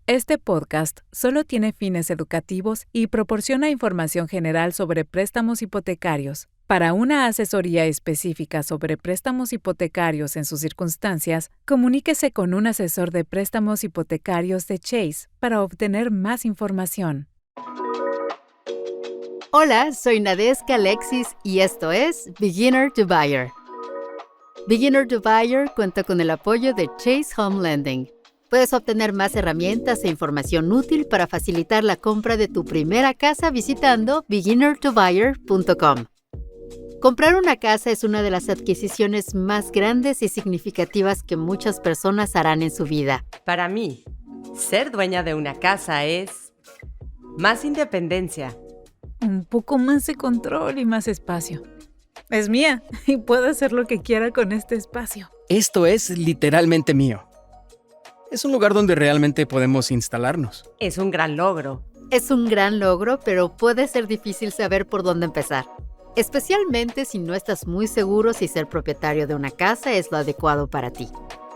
Este podcast solo tiene fines educativos y proporciona información general sobre préstamos hipotecarios. Para una asesoría específica sobre préstamos hipotecarios en sus circunstancias, comuníquese con un asesor de préstamos hipotecarios de Chase para obtener más información. Hola, soy Nadeska Alexis y esto es Beginner to Buyer. Beginner to Buyer cuenta con el apoyo de Chase Home Lending. Puedes obtener más herramientas e información útil para facilitar la compra de tu primera casa visitando beginnertobuyer.com. Comprar una casa es una de las adquisiciones más grandes y significativas que muchas personas harán en su vida. Para mí, ser dueña de una casa es más independencia, Un poco más de control y más espacio. Es mía y puedo hacer lo que quiera con este espacio. Esto es literalmente mío. Es un lugar donde realmente podemos instalarnos. es un gran logro. Es un gran logro, pero puede ser difícil saber por dónde empezar. Especialmente si no estás muy seguro si ser propietario de una casa es lo adecuado para ti.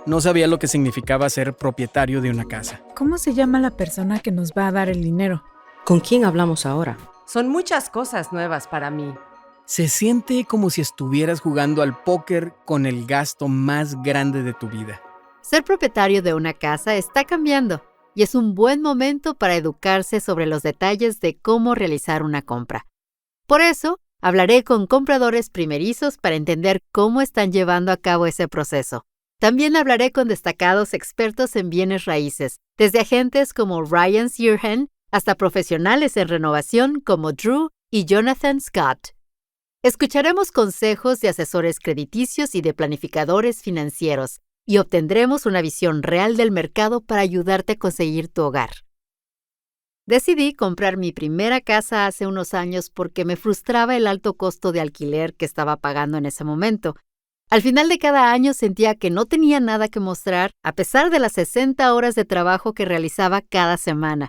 No sabía lo que significaba ser propietario de una casa. ¿Cómo se llama la persona que nos va a dar el dinero? ¿Con quién hablamos ahora? Son muchas cosas nuevas para mí. Se siente como si estuvieras jugando al póker con el gasto más grande de tu vida. Ser propietario de una casa está cambiando y es un buen momento para educarse sobre los detalles de cómo realizar una compra. Por eso, hablaré con compradores primerizos para entender cómo están llevando a cabo ese proceso. También hablaré con destacados expertos en bienes raíces, desde agentes como Ryan Sirhan hasta profesionales en renovación como Drew y Jonathan Scott. Escucharemos consejos de asesores crediticios y de planificadores financieros y obtendremos una visión real del mercado para ayudarte a conseguir tu hogar. Decidí comprar mi primera casa hace unos años porque me frustraba el alto costo de alquiler que estaba pagando en ese momento. Al final de cada año sentía que no tenía nada que mostrar a pesar de las 60 horas de trabajo que realizaba cada semana.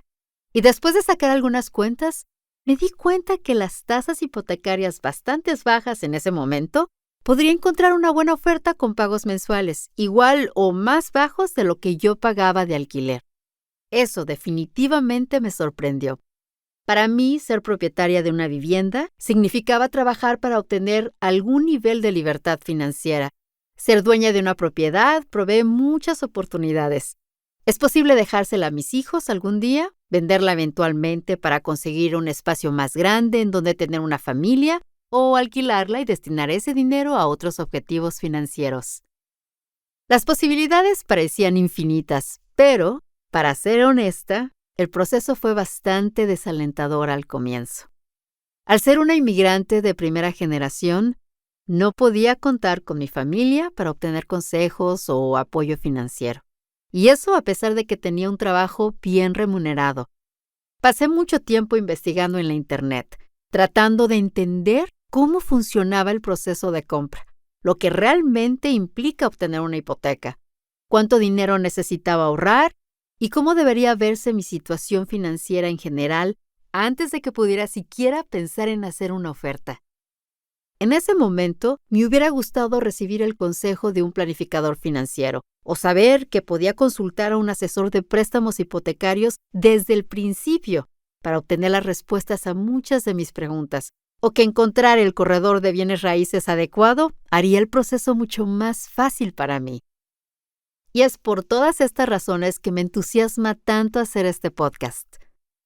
Y después de sacar algunas cuentas, me di cuenta que las tasas hipotecarias bastante bajas en ese momento podría encontrar una buena oferta con pagos mensuales, igual o más bajos de lo que yo pagaba de alquiler. Eso definitivamente me sorprendió. Para mí, ser propietaria de una vivienda significaba trabajar para obtener algún nivel de libertad financiera. Ser dueña de una propiedad provee muchas oportunidades. Es posible dejársela a mis hijos algún día, venderla eventualmente para conseguir un espacio más grande en donde tener una familia, o alquilarla y destinar ese dinero a otros objetivos financieros. Las posibilidades parecían infinitas, pero, para ser honesta, el proceso fue bastante desalentador al comienzo. Al ser una inmigrante de primera generación, no podía contar con mi familia para obtener consejos o apoyo financiero. Y eso a pesar de que tenía un trabajo bien remunerado. Pasé mucho tiempo investigando en la Internet, tratando de entender cómo funcionaba el proceso de compra, lo que realmente implica obtener una hipoteca, cuánto dinero necesitaba ahorrar y cómo debería verse mi situación financiera en general antes de que pudiera siquiera pensar en hacer una oferta. En ese momento, me hubiera gustado recibir el consejo de un planificador financiero o saber que podía consultar a un asesor de préstamos hipotecarios desde el principio para obtener las respuestas a muchas de mis preguntas, o que encontrar el corredor de bienes raíces adecuado haría el proceso mucho más fácil para mí. Y es por todas estas razones que me entusiasma tanto hacer este podcast.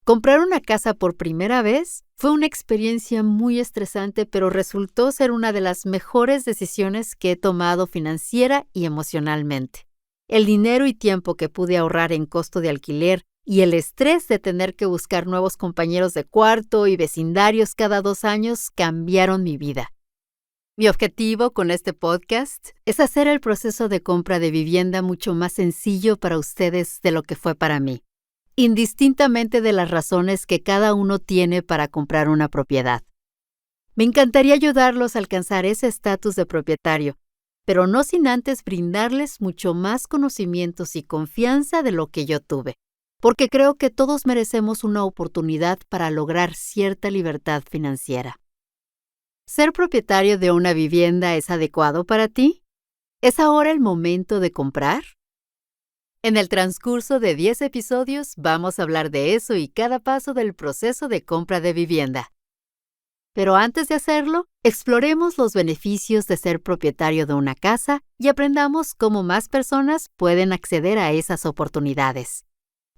Comprar una casa por primera vez fue una experiencia muy estresante, pero resultó ser una de las mejores decisiones que he tomado financiera y emocionalmente. El dinero y tiempo que pude ahorrar en costo de alquiler y el estrés de tener que buscar nuevos compañeros de cuarto y vecindarios cada 2 años cambiaron mi vida. Mi objetivo con este podcast es hacer el proceso de compra de vivienda mucho más sencillo para ustedes de lo que fue para mí, indistintamente de las razones que cada uno tiene para comprar una propiedad. Me encantaría ayudarlos a alcanzar ese estatus de propietario, pero no sin antes brindarles mucho más conocimientos y confianza de lo que yo tuve, porque creo que todos merecemos una oportunidad para lograr cierta libertad financiera. ¿Ser propietario de una vivienda es adecuado para ti? ¿Es ahora el momento de comprar? En el transcurso de 10 episodios vamos a hablar de eso y cada paso del proceso de compra de vivienda. Pero antes de hacerlo, exploremos los beneficios de ser propietario de una casa y aprendamos cómo más personas pueden acceder a esas oportunidades.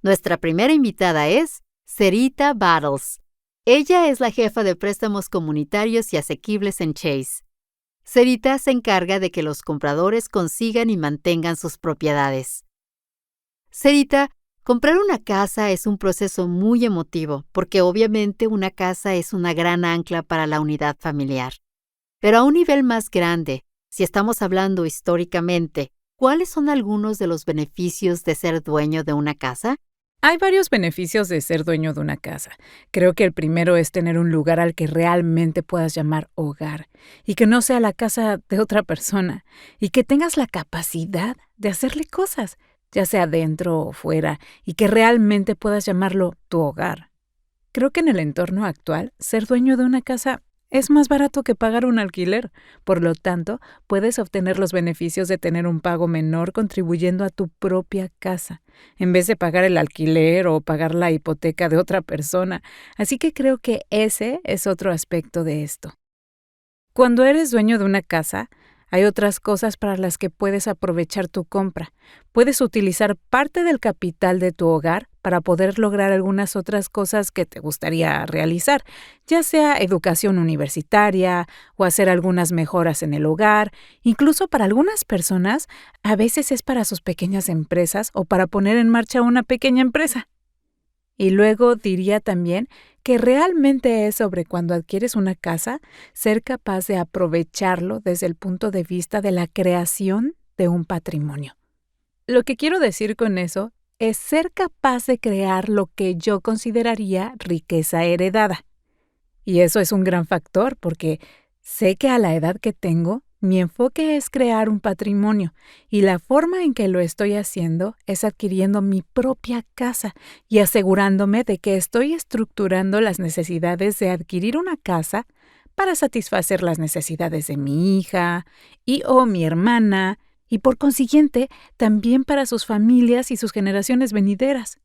Nuestra primera invitada es Sarita Battles. Ella es la jefa de préstamos comunitarios y asequibles en Chase. Sarita se encarga de que los compradores consigan y mantengan sus propiedades. Sarita, comprar una casa es un proceso muy emotivo porque obviamente una casa es una gran ancla para la unidad familiar. Pero a un nivel más grande, si estamos hablando históricamente, ¿cuáles son algunos de los beneficios de ser dueño de una casa? Hay varios beneficios de ser dueño de una casa. Creo que el primero es tener un lugar al que realmente puedas llamar hogar y que no sea la casa de otra persona y que tengas la capacidad de hacerle cosas, ya sea dentro o fuera, y que realmente puedas llamarlo tu hogar. Creo que en el entorno actual, ser dueño de una casa es más barato que pagar un alquiler. Por lo tanto, puedes obtener los beneficios de tener un pago menor contribuyendo a tu propia casa, en vez de pagar el alquiler o pagar la hipoteca de otra persona. Así que creo que ese es otro aspecto de esto. Cuando eres dueño de una casa, hay otras cosas para las que puedes aprovechar tu compra. Puedes utilizar parte del capital de tu hogar para poder lograr algunas otras cosas que te gustaría realizar, ya sea educación universitaria o hacer algunas mejoras en el hogar. Incluso para algunas personas, a veces es para sus pequeñas empresas o para poner en marcha una pequeña empresa. Y luego diría también que realmente es sobre cuando adquieres una casa, ser capaz de aprovecharlo desde el punto de vista de la creación de un patrimonio. Lo que quiero decir con eso es ser capaz de crear lo que yo consideraría riqueza heredada. Y eso es un gran factor porque sé que a la edad que tengo, mi enfoque es crear un patrimonio y la forma en que lo estoy haciendo es adquiriendo mi propia casa y asegurándome de que estoy estructurando las necesidades de adquirir una casa para satisfacer las necesidades de mi hija o mi hermana y por consiguiente también para sus familias y sus generaciones venideras,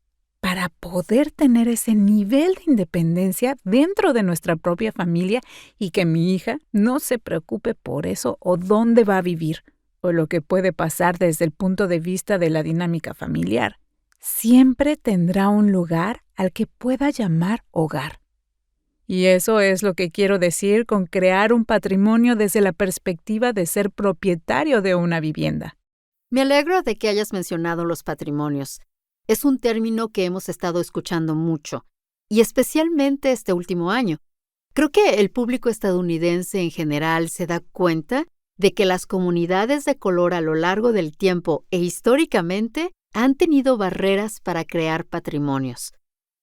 para poder tener ese nivel de independencia dentro de nuestra propia familia y que mi hija no se preocupe por eso o dónde va a vivir o lo que puede pasar desde el punto de vista de la dinámica familiar. Siempre tendrá un lugar al que pueda llamar hogar. Y eso es lo que quiero decir con crear un patrimonio desde la perspectiva de ser propietario de una vivienda. Me alegro de que hayas mencionado los patrimonios. Es un término que hemos estado escuchando mucho, y especialmente este último año. Creo que el público estadounidense en general se da cuenta de que las comunidades de color a lo largo del tiempo e históricamente han tenido barreras para crear patrimonios.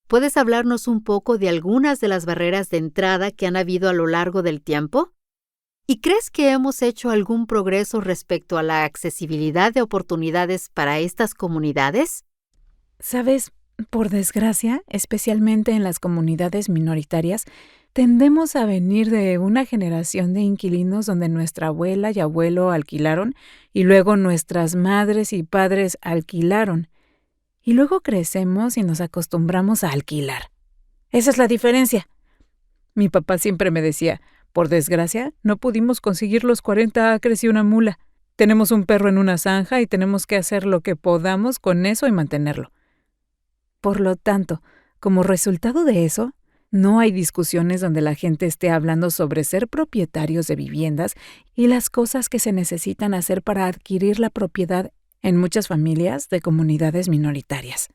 ¿Puedes hablarnos un poco de algunas de las barreras de entrada que han habido a lo largo del tiempo? ¿Y crees que hemos hecho algún progreso respecto a la accesibilidad de oportunidades para estas comunidades? ¿Sabes? Por desgracia, especialmente en las comunidades minoritarias, tendemos a venir de una generación de inquilinos donde nuestra abuela y abuelo alquilaron y luego nuestras madres y padres alquilaron. Y luego crecemos y nos acostumbramos a alquilar. Esa es la diferencia. Mi papá siempre me decía, por desgracia, no pudimos conseguir los 40 acres y una mula. Tenemos un perro en una zanja y tenemos que hacer lo que podamos con eso y mantenerlo. Por lo tanto, como resultado de eso, no hay discusiones donde la gente esté hablando sobre ser propietarios de viviendas y las cosas que se necesitan hacer para adquirir la propiedad en muchas familias de comunidades minoritarias.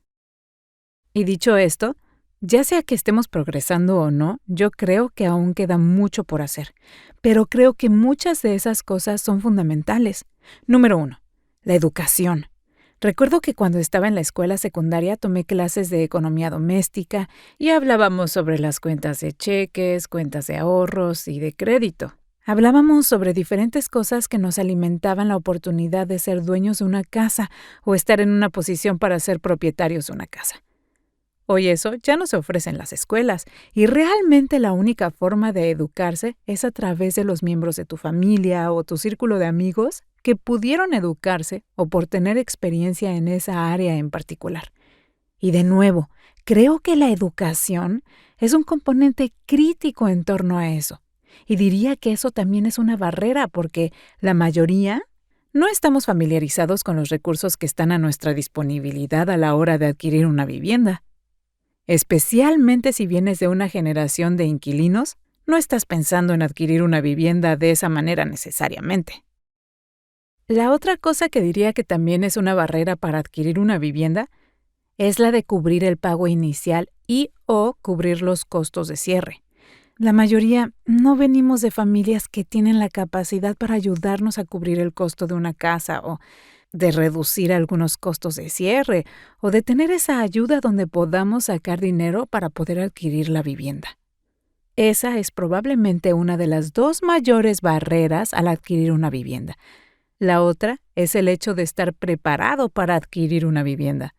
Y dicho esto, ya sea que estemos progresando o no, yo creo que aún queda mucho por hacer, pero creo que muchas de esas cosas son fundamentales. Número 1, la educación. Recuerdo que cuando estaba en la escuela secundaria tomé clases de economía doméstica y hablábamos sobre las cuentas de cheques, cuentas de ahorros y de crédito. Hablábamos sobre diferentes cosas que nos alimentaban la oportunidad de ser dueños de una casa o estar en una posición para ser propietarios de una casa. Hoy eso ya no se ofrece en las escuelas y realmente la única forma de educarse es a través de los miembros de tu familia o tu círculo de amigos que pudieron educarse o por tener experiencia en esa área en particular. Y de nuevo, creo que la educación es un componente crítico en torno a eso. Y diría que eso también es una barrera porque la mayoría no estamos familiarizados con los recursos que están a nuestra disponibilidad a la hora de adquirir una vivienda. Especialmente si vienes de una generación de inquilinos, no estás pensando en adquirir una vivienda de esa manera necesariamente. La otra cosa que diría que también es una barrera para adquirir una vivienda es la de cubrir el pago inicial y o cubrir los costos de cierre. La mayoría no venimos de familias que tienen la capacidad para ayudarnos a cubrir el costo de una casa o de reducir algunos costos de cierre o de tener esa ayuda donde podamos sacar dinero para poder adquirir la vivienda. Esa es probablemente una de las 2 mayores barreras al adquirir una vivienda. La otra es el hecho de estar preparado para adquirir una vivienda.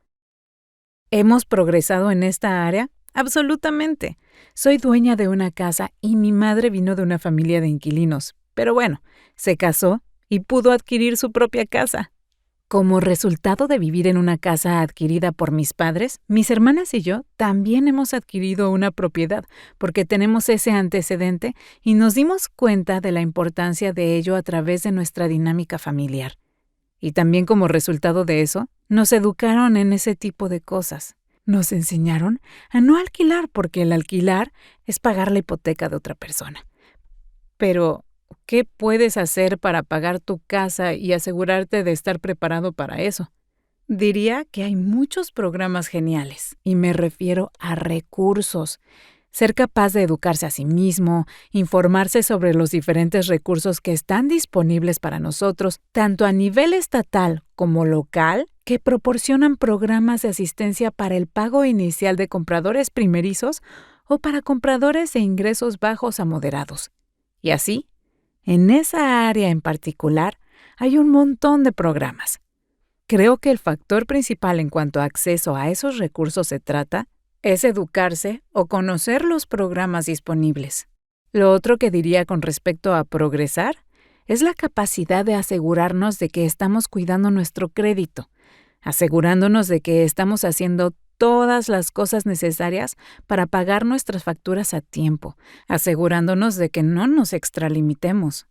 ¿Hemos progresado en esta área? Absolutamente. Soy dueña de una casa y mi madre vino de una familia de inquilinos, pero bueno, se casó y pudo adquirir su propia casa. Como resultado de vivir en una casa adquirida por mis padres, mis hermanas y yo también hemos adquirido una propiedad porque tenemos ese antecedente y nos dimos cuenta de la importancia de ello a través de nuestra dinámica familiar. Y también como resultado de eso, nos educaron en ese tipo de cosas. Nos enseñaron a no alquilar porque el alquilar es pagar la hipoteca de otra persona. Pero ¿qué puedes hacer para pagar tu casa y asegurarte de estar preparado para eso? Diría que hay muchos programas geniales, y me refiero a recursos. Ser capaz de educarse a sí mismo, informarse sobre los diferentes recursos que están disponibles para nosotros, tanto a nivel estatal como local, que proporcionan programas de asistencia para el pago inicial de compradores primerizos o para compradores de ingresos bajos a moderados. Y así, en esa área en particular, hay un montón de programas. Creo que el factor principal en cuanto a acceso a esos recursos es educarse o conocer los programas disponibles. Lo otro que diría con respecto a progresar es la capacidad de asegurarnos de que estamos cuidando nuestro crédito, asegurándonos de que estamos haciendo todas las cosas necesarias para pagar nuestras facturas a tiempo, asegurándonos de que no nos extralimitemos.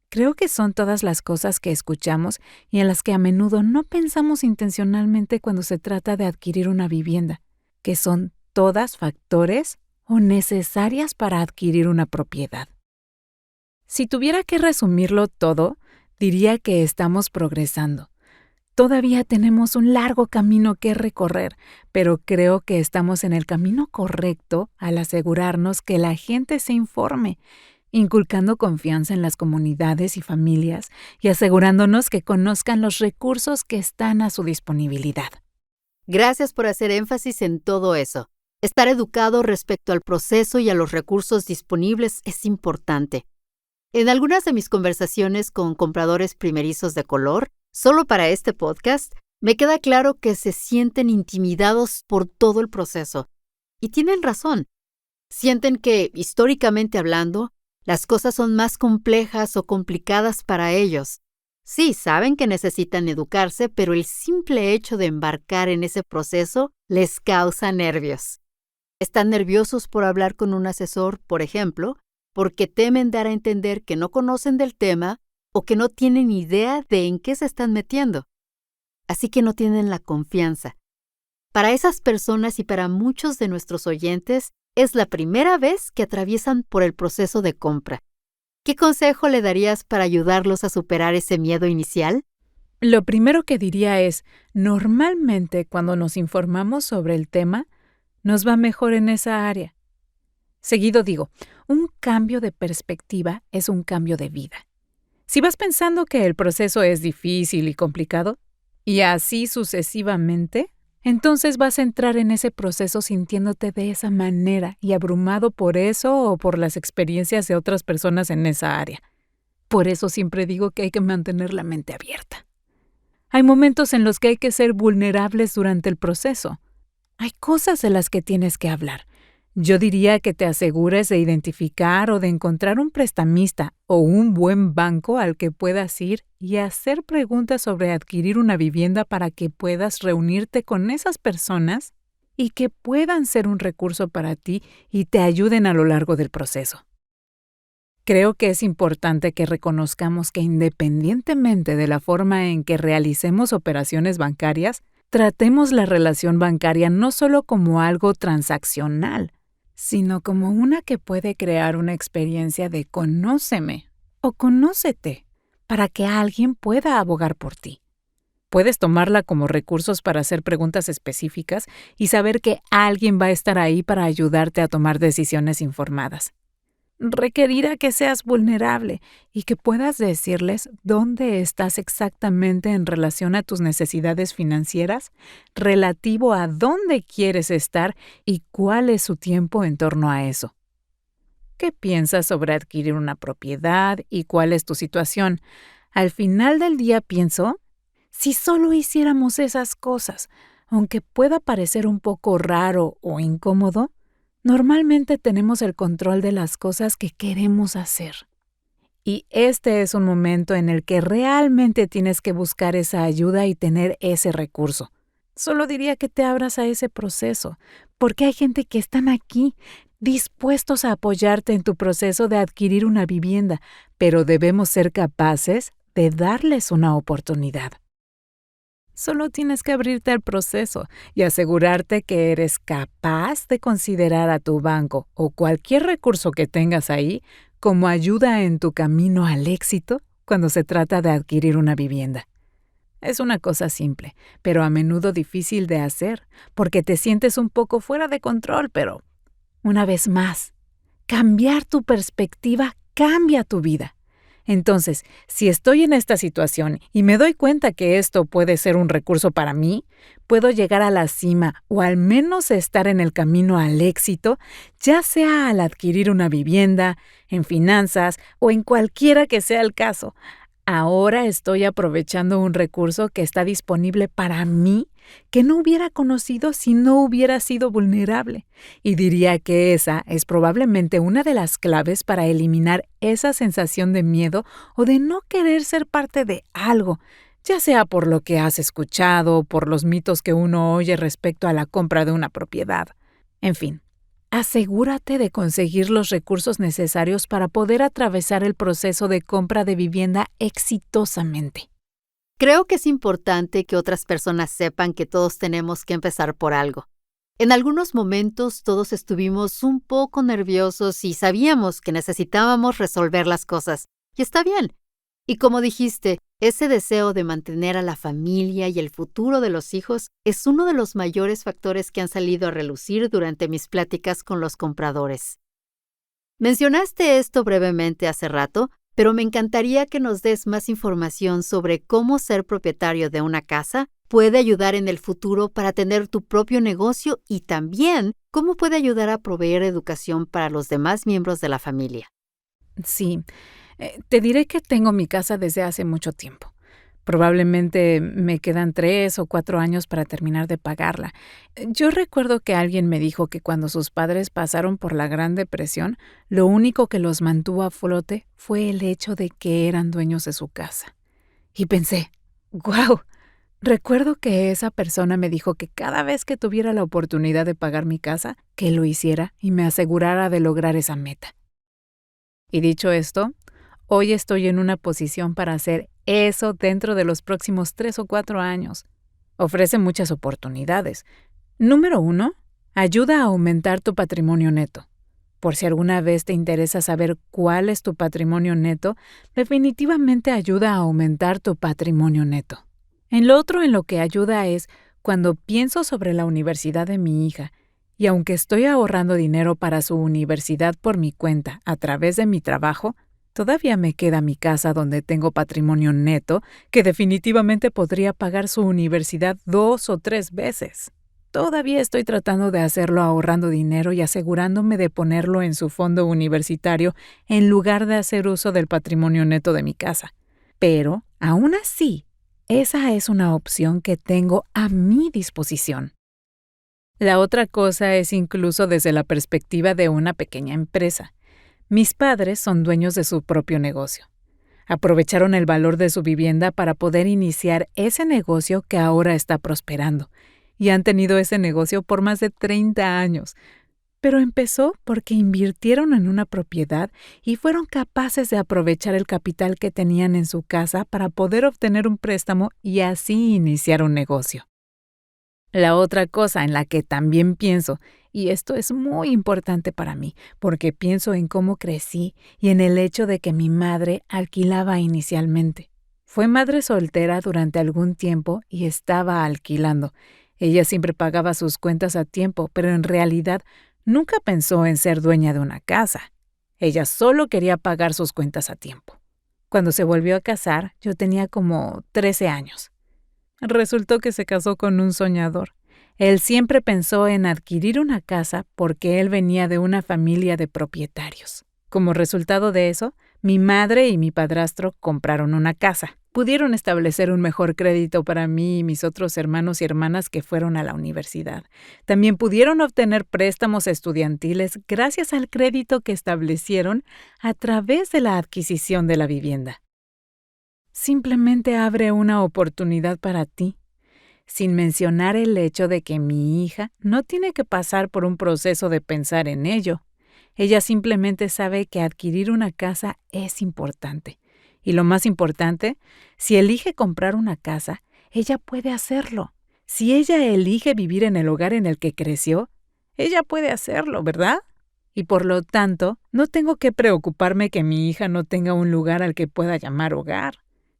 Creo que son todas las cosas que escuchamos y en las que a menudo no pensamos intencionalmente cuando se trata de adquirir una vivienda, que son todas factores o necesarias para adquirir una propiedad. Si tuviera que resumirlo todo, diría que estamos progresando. Todavía tenemos un largo camino que recorrer, pero creo que estamos en el camino correcto al asegurarnos que la gente se informe, inculcando confianza en las comunidades y familias y asegurándonos que conozcan los recursos que están a su disponibilidad. Gracias por hacer énfasis en todo eso. Estar educado respecto al proceso y a los recursos disponibles es importante. En algunas de mis conversaciones con compradores primerizos de color, solo para este podcast, me queda claro que se sienten intimidados por todo el proceso. Y tienen razón. Sienten que, históricamente hablando, las cosas son más complejas o complicadas para ellos. Sí, saben que necesitan educarse, pero el simple hecho de embarcar en ese proceso les causa nervios. Están nerviosos por hablar con un asesor, por ejemplo, porque temen dar a entender que no conocen del tema o que no tienen idea de en qué se están metiendo. Así que no tienen la confianza. Para esas personas y para muchos de nuestros oyentes, es la primera vez que atraviesan por el proceso de compra. ¿Qué consejo le darías para ayudarlos a superar ese miedo inicial? Lo primero que diría es, normalmente cuando nos informamos sobre el tema, nos va mejor en esa área. Seguido digo, un cambio de perspectiva es un cambio de vida. Si vas pensando que el proceso es difícil y complicado, y así sucesivamente, entonces vas a entrar en ese proceso sintiéndote de esa manera y abrumado por eso o por las experiencias de otras personas en esa área. Por eso siempre digo que hay que mantener la mente abierta. Hay momentos en los que hay que ser vulnerables durante el proceso. Hay cosas de las que tienes que hablar. Yo diría que te asegures de identificar o de encontrar un prestamista o un buen banco al que puedas ir y hacer preguntas sobre adquirir una vivienda para que puedas reunirte con esas personas y que puedan ser un recurso para ti y te ayuden a lo largo del proceso. Creo que es importante que reconozcamos que independientemente de la forma en que realicemos operaciones bancarias, tratemos la relación bancaria no solo como algo transaccional, sino como una que puede crear una experiencia de conóceme o conócete para que alguien pueda abogar por ti. Puedes tomarla como recursos para hacer preguntas específicas y saber que alguien va a estar ahí para ayudarte a tomar decisiones informadas. Requerirá que seas vulnerable y que puedas decirles dónde estás exactamente en relación a tus necesidades financieras, relativo a dónde quieres estar y cuál es su tiempo en torno a eso. ¿Qué piensas sobre adquirir una propiedad y cuál es tu situación? Al final del día pienso, si solo hiciéramos esas cosas, aunque pueda parecer un poco raro o incómodo, normalmente tenemos el control de las cosas que queremos hacer. Y este es un momento en el que realmente tienes que buscar esa ayuda y tener ese recurso. Solo diría que te abras a ese proceso, porque hay gente que están aquí, dispuestos a apoyarte en tu proceso de adquirir una vivienda, pero debemos ser capaces de darles una oportunidad. Solo tienes que abrirte al proceso y asegurarte que eres capaz de considerar a tu banco o cualquier recurso que tengas ahí como ayuda en tu camino al éxito cuando se trata de adquirir una vivienda. Es una cosa simple, pero a menudo difícil de hacer porque te sientes un poco fuera de control, pero una vez más, cambiar tu perspectiva cambia tu vida. Entonces, si estoy en esta situación y me doy cuenta que esto puede ser un recurso para mí, puedo llegar a la cima o al menos estar en el camino al éxito, ya sea al adquirir una vivienda, en finanzas o en cualquiera que sea el caso. Ahora estoy aprovechando un recurso que está disponible para mí que no hubiera conocido si no hubiera sido vulnerable. Y diría que esa es probablemente una de las claves para eliminar esa sensación de miedo o de no querer ser parte de algo, ya sea por lo que has escuchado o por los mitos que uno oye respecto a la compra de una propiedad. En fin, asegúrate de conseguir los recursos necesarios para poder atravesar el proceso de compra de vivienda exitosamente. Creo que es importante que otras personas sepan que todos tenemos que empezar por algo. En algunos momentos todos estuvimos un poco nerviosos y sabíamos que necesitábamos resolver las cosas. Y está bien. Y como dijiste, ese deseo de mantener a la familia y el futuro de los hijos es uno de los mayores factores que han salido a relucir durante mis pláticas con los compradores. Mencionaste esto brevemente hace rato, pero me encantaría que nos des más información sobre cómo ser propietario de una casa puede ayudar en el futuro para tener tu propio negocio y también cómo puede ayudar a proveer educación para los demás miembros de la familia. Sí, te diré que tengo mi casa desde hace mucho tiempo. Probablemente me quedan 3 o 4 años para terminar de pagarla. Yo recuerdo que alguien me dijo que cuando sus padres pasaron por la Gran Depresión, lo único que los mantuvo a flote fue el hecho de que eran dueños de su casa. Y pensé, ¡guau! Recuerdo que esa persona me dijo que cada vez que tuviera la oportunidad de pagar mi casa, que lo hiciera y me asegurara de lograr esa meta. Y dicho esto, hoy estoy en una posición para hacer eso dentro de los próximos 3 o 4 años. Ofrece muchas oportunidades. Número 1, ayuda a aumentar tu patrimonio neto. Por si alguna vez te interesa saber cuál es tu patrimonio neto, definitivamente ayuda a aumentar tu patrimonio neto. En lo otro en lo que ayuda es cuando pienso sobre la universidad de mi hija, y aunque estoy ahorrando dinero para su universidad por mi cuenta a través de mi trabajo, todavía me queda mi casa donde tengo patrimonio neto que definitivamente podría pagar su universidad 2 o 3 veces. Todavía estoy tratando de hacerlo ahorrando dinero y asegurándome de ponerlo en su fondo universitario en lugar de hacer uso del patrimonio neto de mi casa. Pero, aún así, esa es una opción que tengo a mi disposición. La otra cosa es incluso desde la perspectiva de una pequeña empresa. Mis padres son dueños de su propio negocio. Aprovecharon el valor de su vivienda para poder iniciar ese negocio que ahora está prosperando. Y han tenido ese negocio por más de 30 años. Pero empezó porque invirtieron en una propiedad y fueron capaces de aprovechar el capital que tenían en su casa para poder obtener un préstamo y así iniciar un negocio. La otra cosa en la que también pienso, y esto es muy importante para mí, porque pienso en cómo crecí y en el hecho de que mi madre alquilaba inicialmente. Fue madre soltera durante algún tiempo y estaba alquilando. Ella siempre pagaba sus cuentas a tiempo, pero en realidad nunca pensó en ser dueña de una casa. Ella solo quería pagar sus cuentas a tiempo. Cuando se volvió a casar, yo tenía como 13 años. Resultó que se casó con un soñador. Él siempre pensó en adquirir una casa porque él venía de una familia de propietarios. Como resultado de eso, mi madre y mi padrastro compraron una casa. Pudieron establecer un mejor crédito para mí y mis otros hermanos y hermanas que fueron a la universidad. También pudieron obtener préstamos estudiantiles gracias al crédito que establecieron a través de la adquisición de la vivienda. Simplemente abre una oportunidad para ti, sin mencionar el hecho de que mi hija no tiene que pasar por un proceso de pensar en ello. Ella simplemente sabe que adquirir una casa es importante. Y lo más importante, si elige comprar una casa, ella puede hacerlo. Si ella elige vivir en el hogar en el que creció, ella puede hacerlo, ¿verdad? Y por lo tanto, no tengo que preocuparme que mi hija no tenga un lugar al que pueda llamar hogar.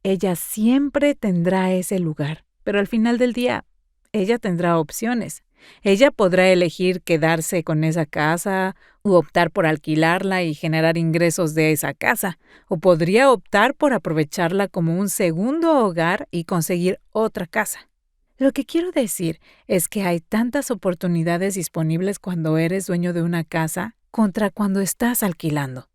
Ella siempre tendrá ese lugar, pero al final del día, ella tendrá opciones. Ella podrá elegir quedarse con esa casa u optar por alquilarla y generar ingresos de esa casa, o podría optar por aprovecharla como un segundo hogar y conseguir otra casa. Lo que quiero decir es que hay tantas oportunidades disponibles cuando eres dueño de una casa contra cuando estás alquilando.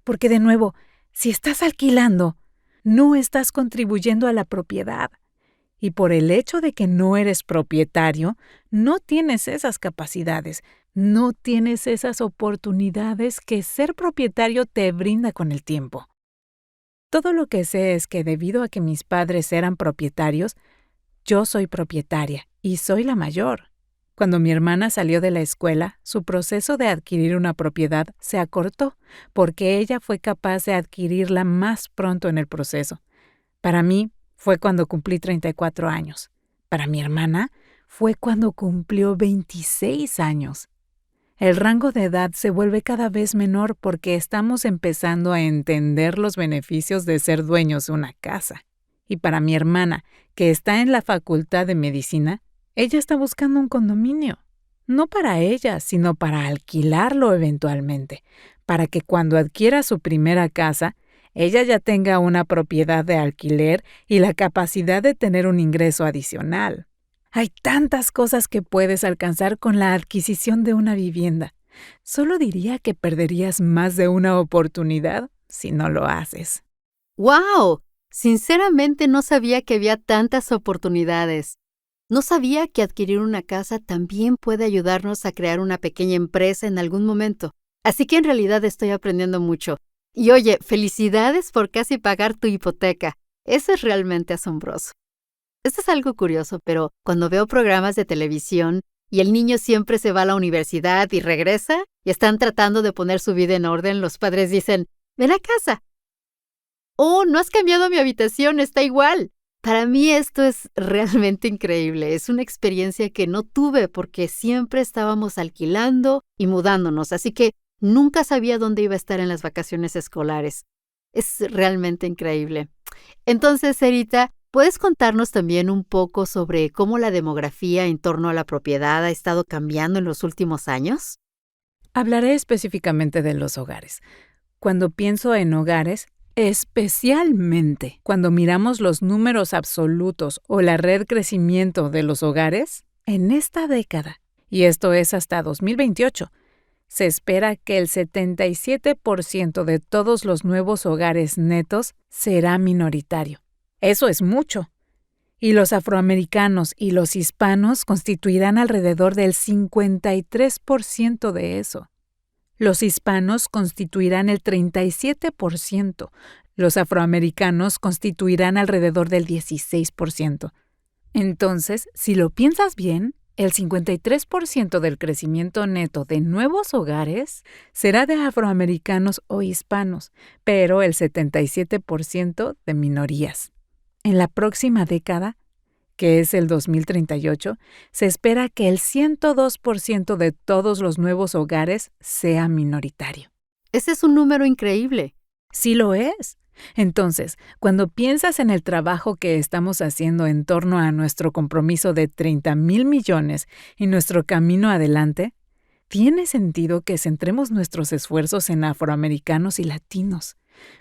Porque de nuevo, si estás alquilando, no estás contribuyendo a la propiedad. Y por el hecho de que no eres propietario, no tienes esas capacidades, no tienes esas oportunidades que ser propietario te brinda con el tiempo. Todo lo que sé es que debido a que mis padres eran propietarios, yo soy propietaria y soy la mayor. Cuando mi hermana salió de la escuela, su proceso de adquirir una propiedad se acortó porque ella fue capaz de adquirirla más pronto en el proceso. Para mí, fue cuando cumplí 34 años. Para mi hermana, fue cuando cumplió 26 años. El rango de edad se vuelve cada vez menor porque estamos empezando a entender los beneficios de ser dueños de una casa. Y para mi hermana, que está en la facultad de medicina, ella está buscando un condominio. No para ella, sino para alquilarlo eventualmente, para que cuando adquiera su primera casa, ella ya tenga una propiedad de alquiler y la capacidad de tener un ingreso adicional. Hay tantas cosas que puedes alcanzar con la adquisición de una vivienda. Solo diría que perderías más de una oportunidad si no lo haces. ¡Wow! Sinceramente no sabía que había tantas oportunidades. No sabía que adquirir una casa también puede ayudarnos a crear una pequeña empresa en algún momento. Así que en realidad estoy aprendiendo mucho. Y oye, felicidades por casi pagar tu hipoteca. Eso es realmente asombroso. Esto es algo curioso, pero cuando veo programas de televisión y el niño siempre se va a la universidad y regresa y están tratando de poner su vida en orden, los padres dicen, ven a casa. Oh, no has cambiado mi habitación, está igual. Para mí esto es realmente increíble. Es una experiencia que no tuve porque siempre estábamos alquilando y mudándonos, así que nunca sabía dónde iba a estar en las vacaciones escolares. Es realmente increíble. Entonces, Sarita, ¿puedes contarnos también un poco sobre cómo la demografía en torno a la propiedad ha estado cambiando en los últimos años? Hablaré específicamente de los hogares. Cuando pienso en hogares, especialmente cuando miramos los números absolutos o la red crecimiento de los hogares, en esta década, y esto es hasta 2028, se espera que el 77% de todos los nuevos hogares netos será minoritario. Eso es mucho. Y los afroamericanos y los hispanos constituirán alrededor del 53% de eso. Los hispanos constituirán el 37%. Los afroamericanos constituirán alrededor del 16%. Entonces, si lo piensas bien, el 53% del crecimiento neto de nuevos hogares será de afroamericanos o hispanos, pero el 77% de minorías. En la próxima década, que es el 2038, se espera que el 102% de todos los nuevos hogares sea minoritario. Ese es un número increíble. Sí lo es. Entonces, cuando piensas en el trabajo que estamos haciendo en torno a nuestro compromiso de 30,000 millones y nuestro camino adelante, tiene sentido que centremos nuestros esfuerzos en afroamericanos y latinos.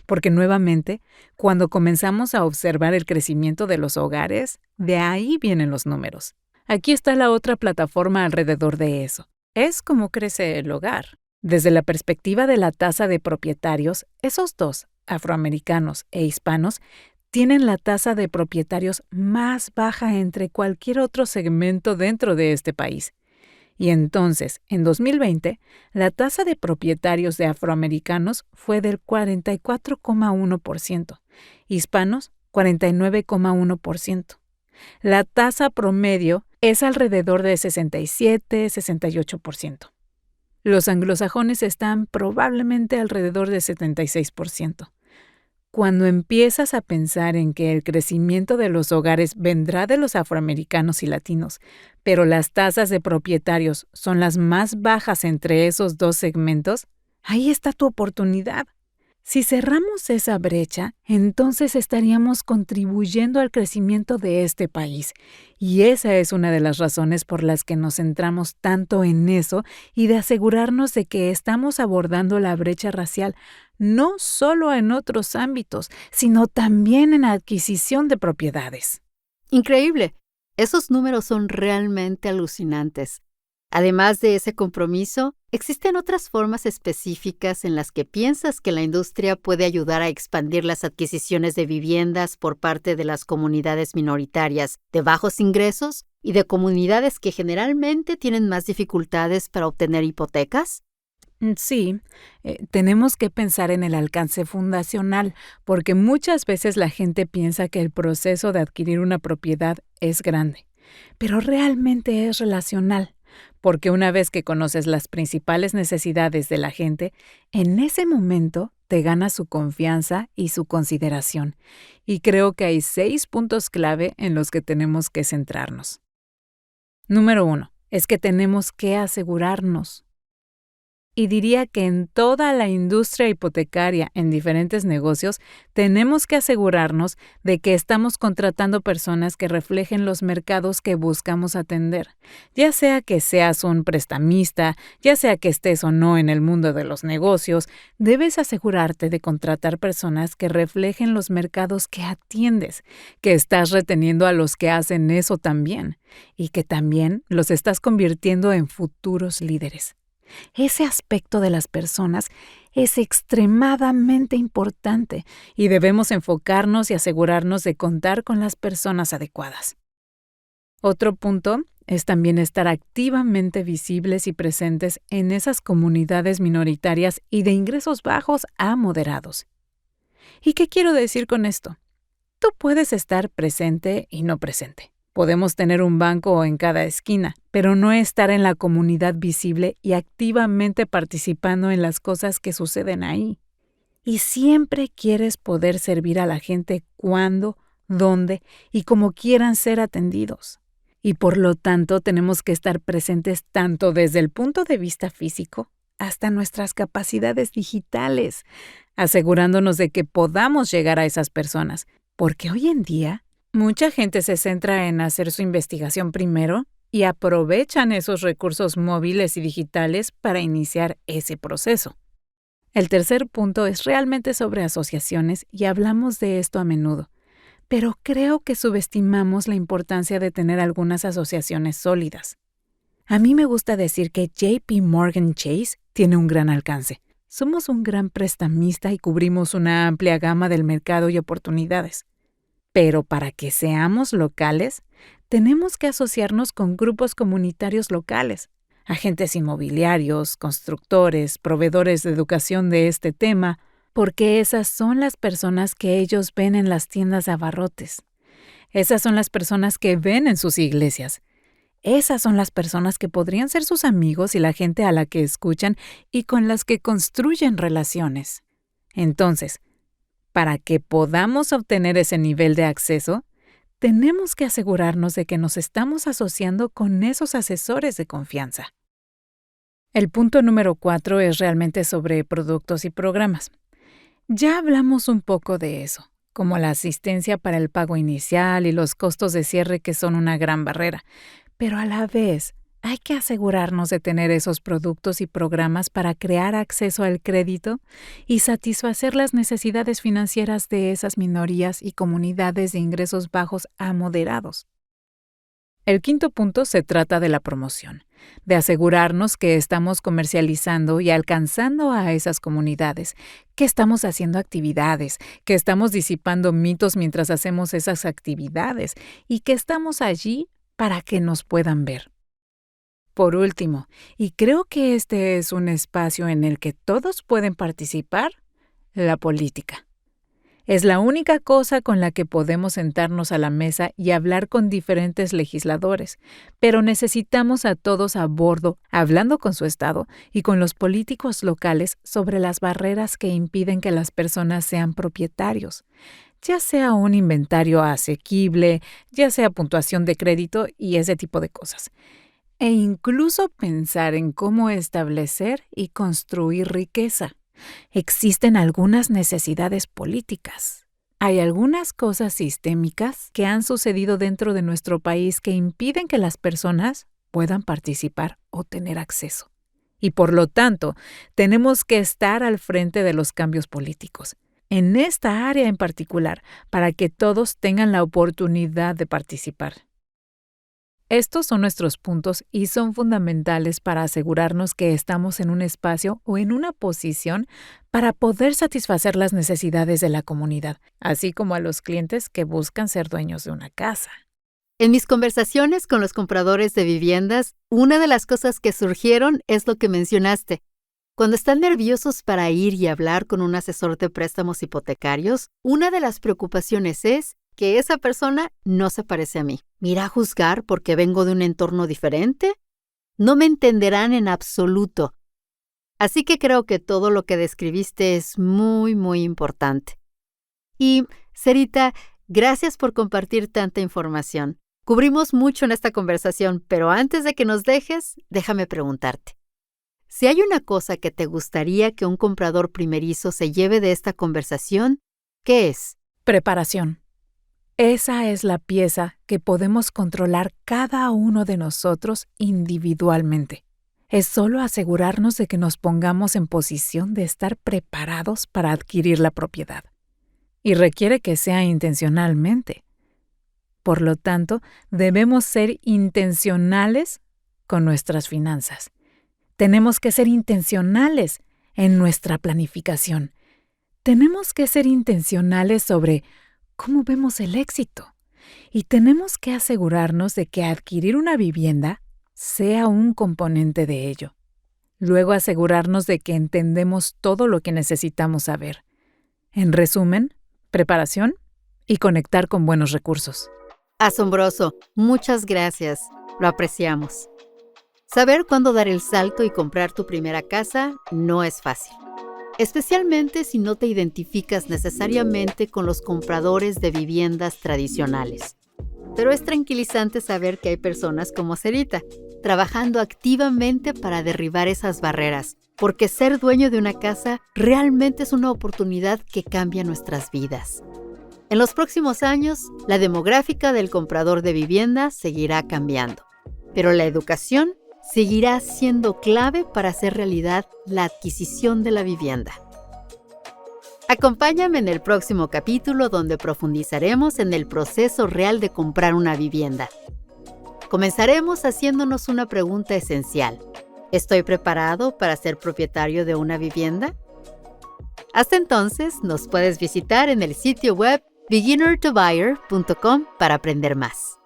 Porque nuevamente, cuando comenzamos a observar el crecimiento de los hogares, de ahí vienen los números. Aquí está la otra plataforma alrededor de eso. Es cómo crece el hogar. Desde la perspectiva de la tasa de propietarios, esos dos, afroamericanos e hispanos, tienen la tasa de propietarios más baja entre cualquier otro segmento dentro de este país. Y entonces, en 2020, la tasa de propietarios de afroamericanos fue del 44,1%, hispanos 49,1%. La tasa promedio es alrededor de 67-68%. Los anglosajones están probablemente alrededor de 76%. Cuando empiezas a pensar en que el crecimiento de los hogares vendrá de los afroamericanos y latinos, pero las tasas de propietarios son las más bajas entre esos dos segmentos, ahí está tu oportunidad. Si cerramos esa brecha, entonces estaríamos contribuyendo al crecimiento de este país. Y esa es una de las razones por las que nos centramos tanto en eso y de asegurarnos de que estamos abordando la brecha racial no solo en otros ámbitos, sino también en la adquisición de propiedades. Increíble. Esos números son realmente alucinantes. Además de ese compromiso, ¿existen otras formas específicas en las que piensas que la industria puede ayudar a expandir las adquisiciones de viviendas por parte de las comunidades minoritarias de bajos ingresos y de comunidades que generalmente tienen más dificultades para obtener hipotecas? Sí, tenemos que pensar en el alcance fundacional, porque muchas veces la gente piensa que el proceso de adquirir una propiedad es grande, pero realmente es relacional. Porque una vez que conoces las principales necesidades de la gente, en ese momento te ganas su confianza y su consideración. Y creo que hay 6 puntos clave en los que tenemos que centrarnos. Número 1, es que tenemos que asegurarnos. Y diría que en toda la industria hipotecaria, en diferentes negocios, tenemos que asegurarnos de que estamos contratando personas que reflejen los mercados que buscamos atender. Ya sea que seas un prestamista, ya sea que estés o no en el mundo de los negocios, debes asegurarte de contratar personas que reflejen los mercados que atiendes, que estás reteniendo a los que hacen eso también, y que también los estás convirtiendo en futuros líderes. Ese aspecto de las personas es extremadamente importante y debemos enfocarnos y asegurarnos de contar con las personas adecuadas. Otro punto es también estar activamente visibles y presentes en esas comunidades minoritarias y de ingresos bajos a moderados. ¿Y qué quiero decir con esto? Tú puedes estar presente y no presente. Podemos tener un banco en cada esquina, pero no estar en la comunidad visible y activamente participando en las cosas que suceden ahí. Y siempre quieres poder servir a la gente cuando, dónde y cómo quieran ser atendidos. Y por lo tanto tenemos que estar presentes tanto desde el punto de vista físico hasta nuestras capacidades digitales, asegurándonos de que podamos llegar a esas personas, porque hoy en día mucha gente se centra en hacer su investigación primero y aprovechan esos recursos móviles y digitales para iniciar ese proceso. El tercer punto es realmente sobre asociaciones y hablamos de esto a menudo, pero creo que subestimamos la importancia de tener algunas asociaciones sólidas. A mí me gusta decir que JP Morgan Chase tiene un gran alcance. Somos un gran prestamista y cubrimos una amplia gama del mercado y oportunidades. Pero para que seamos locales, tenemos que asociarnos con grupos comunitarios locales, agentes inmobiliarios, constructores, proveedores de educación de este tema, porque esas son las personas que ellos ven en las tiendas de abarrotes. Esas son las personas que ven en sus iglesias. Esas son las personas que podrían ser sus amigos y la gente a la que escuchan y con las que construyen relaciones. Entonces, para que podamos obtener ese nivel de acceso, tenemos que asegurarnos de que nos estamos asociando con esos asesores de confianza. El punto número 4 es realmente sobre productos y programas. Ya hablamos un poco de eso, como la asistencia para el pago inicial y los costos de cierre que son una gran barrera, pero a la vez hay que asegurarnos de tener esos productos y programas para crear acceso al crédito y satisfacer las necesidades financieras de esas minorías y comunidades de ingresos bajos a moderados. El quinto punto se trata de la promoción, de asegurarnos que estamos comercializando y alcanzando a esas comunidades, que estamos haciendo actividades, que estamos disipando mitos mientras hacemos esas actividades y que estamos allí para que nos puedan ver. Por último, y creo que este es un espacio en el que todos pueden participar, la política. Es la única cosa con la que podemos sentarnos a la mesa y hablar con diferentes legisladores, pero necesitamos a todos a bordo, hablando con su estado y con los políticos locales sobre las barreras que impiden que las personas sean propietarios, ya sea un inventario asequible, ya sea puntuación de crédito y ese tipo de cosas. E incluso pensar en cómo establecer y construir riqueza. Existen algunas necesidades políticas. Hay algunas cosas sistémicas que han sucedido dentro de nuestro país que impiden que las personas puedan participar o tener acceso. Y por lo tanto, tenemos que estar al frente de los cambios políticos, en esta área en particular, para que todos tengan la oportunidad de participar. Estos son nuestros puntos y son fundamentales para asegurarnos que estamos en un espacio o en una posición para poder satisfacer las necesidades de la comunidad, así como a los clientes que buscan ser dueños de una casa. En mis conversaciones con los compradores de viviendas, una de las cosas que surgieron es lo que mencionaste. Cuando están nerviosos para ir y hablar con un asesor de préstamos hipotecarios, una de las preocupaciones es que esa persona no se parece a mí. ¿Me irá a juzgar porque vengo de un entorno diferente? No me entenderán en absoluto. Así que creo que todo lo que describiste es muy, muy importante. Y, Sarita, gracias por compartir tanta información. Cubrimos mucho en esta conversación, pero antes de que nos dejes, déjame preguntarte. Si hay una cosa que te gustaría que un comprador primerizo se lleve de esta conversación, ¿qué es? Preparación. Esa es la pieza que podemos controlar cada uno de nosotros individualmente. Es solo asegurarnos de que nos pongamos en posición de estar preparados para adquirir la propiedad. Y requiere que sea intencionalmente. Por lo tanto, debemos ser intencionales con nuestras finanzas. Tenemos que ser intencionales en nuestra planificación. Tenemos que ser intencionales sobre cómo vemos el éxito. Y tenemos que asegurarnos de que adquirir una vivienda sea un componente de ello. Luego asegurarnos de que entendemos todo lo que necesitamos saber. En resumen, preparación y conectar con buenos recursos. Asombroso. Muchas gracias. Lo apreciamos. Saber cuándo dar el salto y comprar tu primera casa no es fácil. Especialmente si no te identificas necesariamente con los compradores de viviendas tradicionales. Pero es tranquilizante saber que hay personas como Sarita, trabajando activamente para derribar esas barreras, porque ser dueño de una casa realmente es una oportunidad que cambia nuestras vidas. En los próximos años, la demográfica del comprador de vivienda seguirá cambiando, pero la educación seguirá siendo clave para hacer realidad la adquisición de la vivienda. Acompáñame en el próximo capítulo donde profundizaremos en el proceso real de comprar una vivienda. Comenzaremos haciéndonos una pregunta esencial. ¿Estoy preparado para ser propietario de una vivienda? Hasta entonces, nos puedes visitar en el sitio web beginnertobuyer.com para aprender más.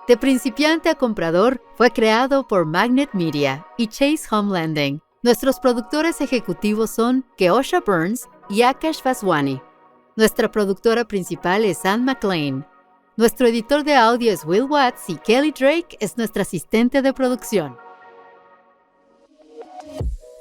De principiante a comprador fue creado por Magnet Media y Chase Home Lending. Nuestros productores ejecutivos son Keosha Burns y Akash Vaswani. Nuestra productora principal es Ann McLean. Nuestro editor de audio es Will Watts y Kelly Drake es nuestra asistente de producción.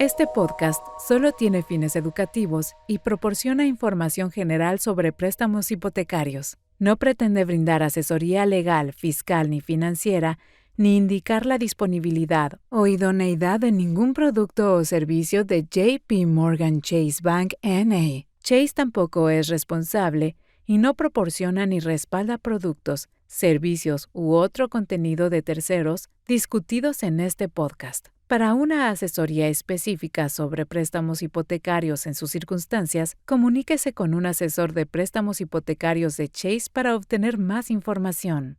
Este podcast solo tiene fines educativos y proporciona información general sobre préstamos hipotecarios. No pretende brindar asesoría legal, fiscal ni financiera, ni indicar la disponibilidad o idoneidad de ningún producto o servicio de JP Morgan Chase Bank N.A. Chase tampoco es responsable y no proporciona ni respalda productos, servicios u otro contenido de terceros discutidos en este podcast. Para una asesoría específica sobre préstamos hipotecarios en sus circunstancias, comuníquese con un asesor de préstamos hipotecarios de Chase para obtener más información.